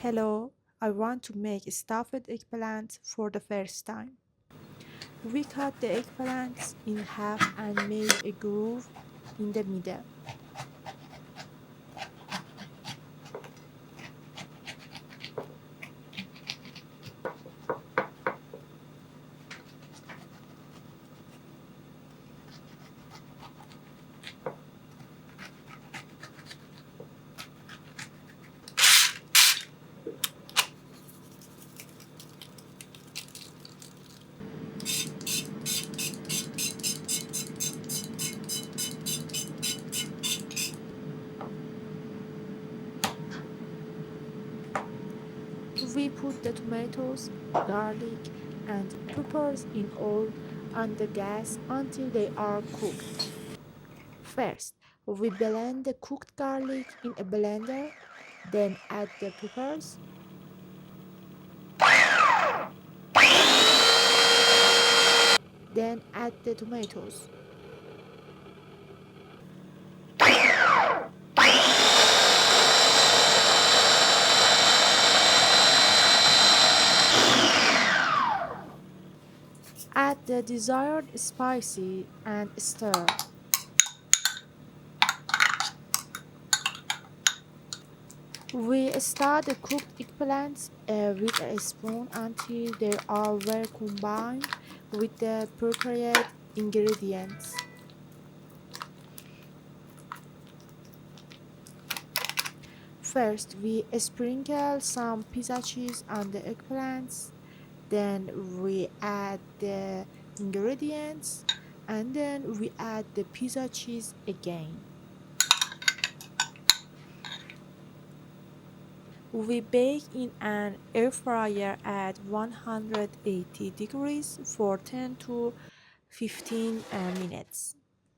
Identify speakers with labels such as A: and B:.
A: Hello, I want to make stuffed eggplant for the first time. We cut the eggplants in half and made a groove in the middle. We put the tomatoes, garlic, and peppers in oil on the gas until they are cooked. First, we blend the cooked garlic in a blender, then add the peppers, then add the tomatoes. Add the desired spicy and stir. We stir the cooked eggplants with a spoon until they are well combined with the prepared ingredients. First, we sprinkle some pizza cheese on the eggplants, then we add the ingredients, and then we add the pizza cheese again. We bake in an air fryer at 180 degrees for 10 to 15 minutes.